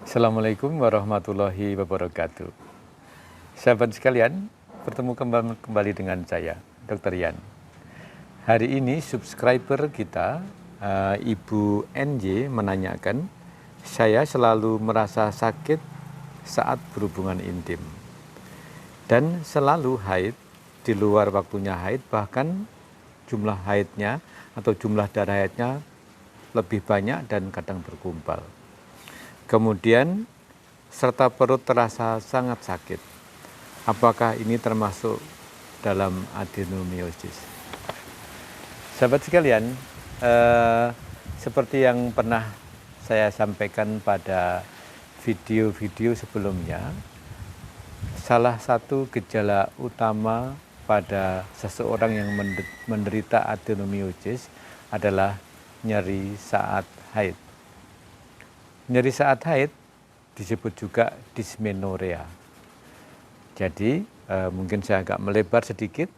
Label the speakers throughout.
Speaker 1: Assalamualaikum warahmatullahi wabarakatuh. Sahabat sekalian, bertemu kembali dengan saya, Dr. Yan. Hari ini subscriber kita, Ibu NJ menanyakan, saya selalu merasa sakit saat berhubungan intim. Dan selalu haid di luar waktunya haid, bahkan jumlah haidnya atau jumlah darah haidnya lebih banyak dan kadang bergumpal. Kemudian serta perut terasa sangat sakit. Apakah ini termasuk dalam adenomiosis? Sahabat sekalian, seperti yang pernah saya sampaikan pada video-video sebelumnya, salah satu gejala utama pada seseorang yang menderita adenomiosis adalah nyeri saat haid. Nyeri saat haid disebut juga dysmenorrhea. Jadi mungkin saya agak melebar sedikit.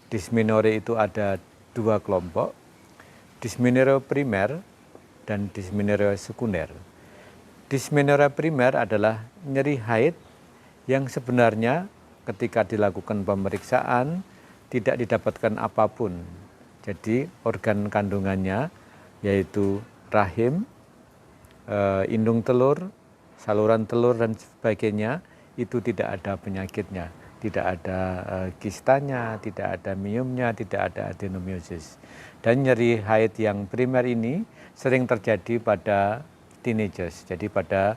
Speaker 1: Dysmenorrhea itu ada dua kelompok, dysmenorrhea primer dan dysmenorrhea sekunder. Dysmenorrhea primer adalah nyeri haid yang sebenarnya ketika dilakukan pemeriksaan tidak didapatkan apapun. Jadi organ kandungannya yaitu rahim, indung telur, saluran telur dan sebagainya itu tidak ada penyakitnya, tidak ada kistanya, tidak ada miomnya, tidak ada adenomiosis. Dan nyeri haid yang primer ini sering terjadi pada teenagers, jadi pada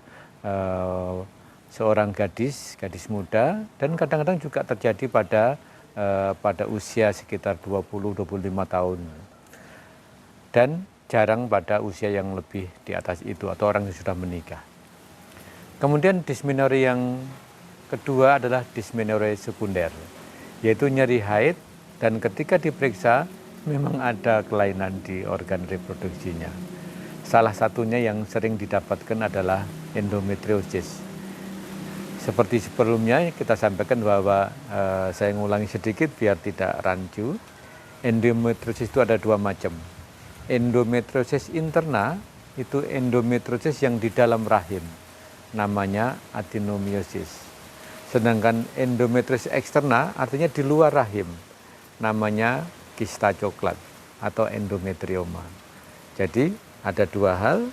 Speaker 1: seorang gadis muda, dan kadang-kadang juga terjadi pada usia sekitar 20-25 tahun. Dan jarang pada usia yang lebih di atas itu atau orang yang sudah menikah. Kemudian dysmenorrhea yang kedua adalah dysmenorrhea sekunder, yaitu nyeri haid dan ketika diperiksa memang ada kelainan di organ reproduksinya. Salah satunya yang sering didapatkan adalah endometriosis. Seperti sebelumnya kita sampaikan bahwa saya ngulangi sedikit biar tidak rancu. Endometriosis itu ada dua macam. Endometriosis interna itu endometriosis yang di dalam rahim, namanya adenomiosis. Sedangkan endometriosis eksterna artinya di luar rahim, namanya kista coklat atau endometrioma. Jadi ada dua hal,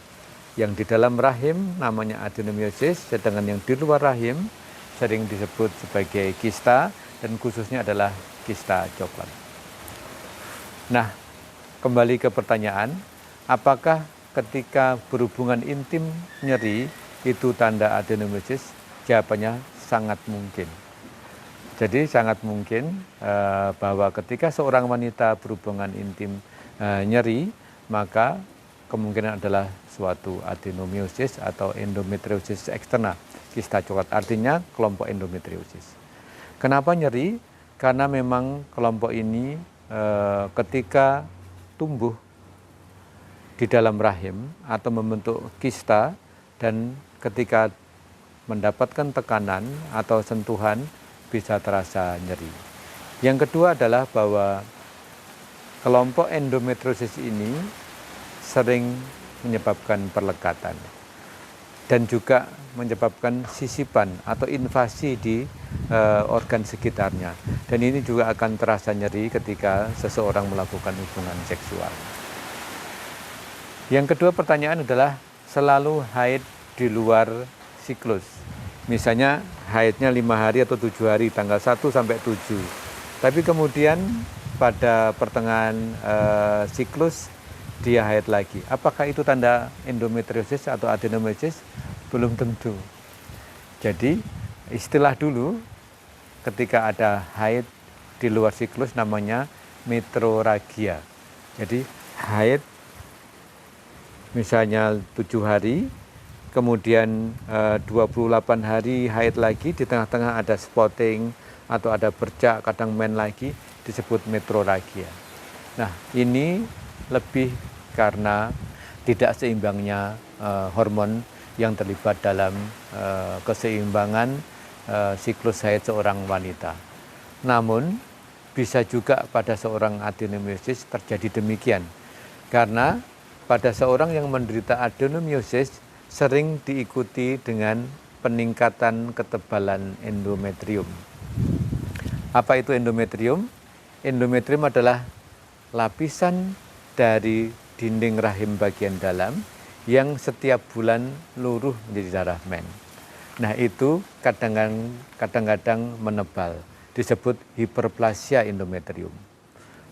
Speaker 1: yang di dalam rahim namanya adenomiosis, sedangkan yang di luar rahim sering disebut sebagai kista dan khususnya adalah kista coklat. Nah, kembali ke pertanyaan, apakah ketika berhubungan intim nyeri itu tanda adenomiosis? Jawabannya sangat mungkin. Jadi sangat mungkin bahwa ketika seorang wanita berhubungan intim nyeri, maka kemungkinan adalah suatu adenomiosis atau endometriosis eksterna, kista coklat, artinya kelompok endometriosis. Kenapa nyeri? Karena memang kelompok ini ketika tumbuh di dalam rahim atau membentuk kista dan ketika mendapatkan tekanan atau sentuhan bisa terasa nyeri. Yang kedua adalah bahwa kelompok endometriosis ini sering menyebabkan perlekatan dan juga menyebabkan sisipan atau invasi di organ sekitarnya. Dan ini juga akan terasa nyeri ketika seseorang melakukan hubungan seksual. Yang kedua pertanyaan adalah selalu haid di luar siklus. Misalnya haidnya 5 hari atau 7 hari, tanggal 1 sampai 7. Tapi kemudian pada pertengahan siklus dia haid lagi. Apakah itu tanda endometriosis atau adenomiosis? Belum tentu. Jadi istilah dulu ketika ada haid di luar siklus namanya metrorragia. Jadi haid misalnya 7 hari, kemudian 28 hari haid lagi, di tengah-tengah ada spotting atau ada bercak, kadang men lagi, disebut metrorragia. Nah, ini lebih karena tidak seimbangnya hormon yang terlibat dalam keseimbangan siklus haid seorang wanita. Namun bisa juga pada seorang adenomiosis terjadi demikian, karena pada seorang yang menderita adenomiosis sering diikuti dengan peningkatan ketebalan endometrium. Apa itu endometrium? Endometrium adalah lapisan dari dinding rahim bagian dalam yang setiap bulan luruh menjadi darah men. Nah, itu kadang-kadang menebal, disebut hiperplasia endometrium.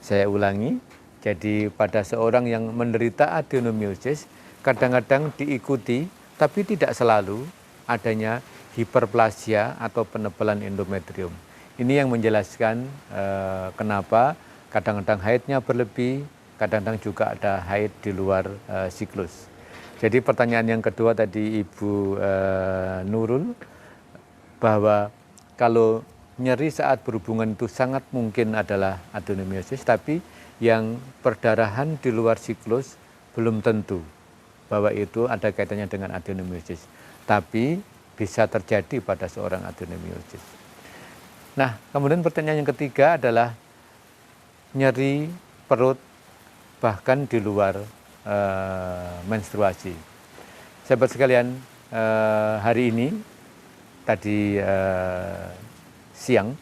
Speaker 1: Saya ulangi, jadi pada seorang yang menderita adenomiosis kadang-kadang diikuti, tapi tidak selalu adanya hiperplasia atau penebalan endometrium. Ini yang menjelaskan kenapa kadang-kadang haidnya berlebih, kadang-kadang juga ada haid di luar siklus. Jadi pertanyaan yang kedua tadi Ibu Nurul, bahwa kalau nyeri saat berhubungan itu sangat mungkin adalah adenomiosis, tapi yang perdarahan di luar siklus belum tentu bahwa itu ada kaitannya dengan adenomiosis, tapi bisa terjadi pada seorang adenomiosis. Nah, kemudian pertanyaan yang ketiga adalah nyeri perut bahkan di luar menstruasi. Sahabat sekalian, hari ini tadi siang,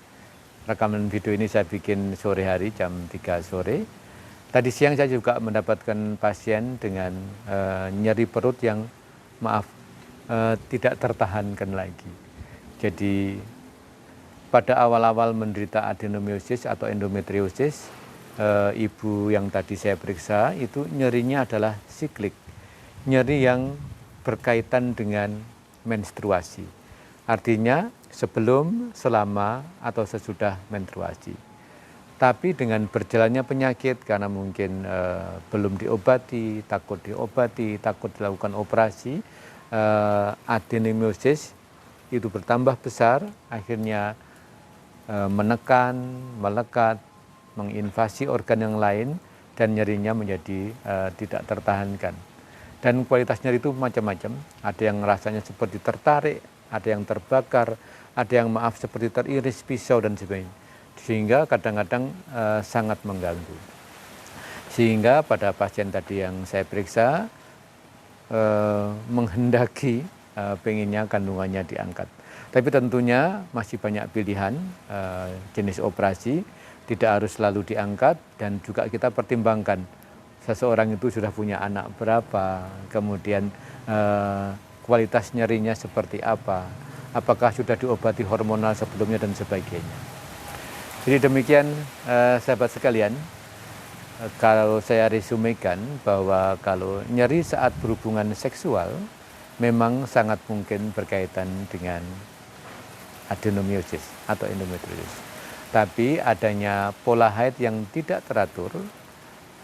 Speaker 1: rekaman video ini saya bikin sore hari jam 3 sore. Tadi siang saya juga mendapatkan pasien dengan nyeri perut yang tidak tertahankan lagi. Jadi pada awal-awal menderita adenomiosis atau endometriosis, ibu yang tadi saya periksa itu nyerinya adalah siklik, nyeri yang berkaitan dengan menstruasi. Artinya sebelum, selama, atau sesudah menstruasi. Tapi dengan berjalannya penyakit karena mungkin belum diobati, takut dilakukan operasi, adenomiosis itu bertambah besar, akhirnya menekan, melekat, menginvasi organ yang lain, dan nyerinya menjadi tidak tertahankan. Dan kualitas nyeri itu macam-macam, ada yang rasanya seperti tertarik, ada yang terbakar, ada yang seperti teriris pisau dan sebagainya. Sehingga kadang-kadang sangat mengganggu. Sehingga pada pasien tadi yang saya periksa, menghendaki pengennya kandungannya diangkat. Tapi tentunya masih banyak pilihan jenis operasi, tidak harus selalu diangkat, dan juga kita pertimbangkan seseorang itu sudah punya anak berapa, kemudian kualitas nyerinya seperti apa, apakah sudah diobati hormonal sebelumnya dan sebagainya. Jadi demikian sahabat sekalian, kalau saya resumekan bahwa kalau nyeri saat berhubungan seksual memang sangat mungkin berkaitan dengan adenomiosis atau endometriosis. Tapi adanya pola haid yang tidak teratur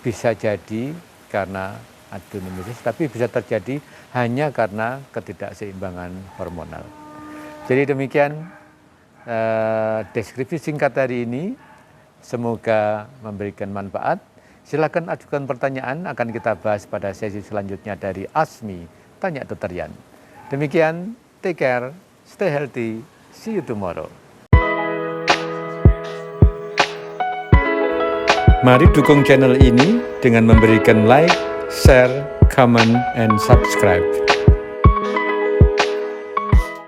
Speaker 1: bisa jadi karena adenomiosis, tapi bisa terjadi hanya karena ketidakseimbangan hormonal. Jadi demikian deskripsi singkat hari ini, semoga memberikan manfaat. Silakan ajukan pertanyaan, akan kita bahas pada sesi selanjutnya dari Asmi Tanya Dr. Yan. Demikian, take care, stay healthy, see you tomorrow. Mari dukung channel ini dengan memberikan like, share, comment, and subscribe.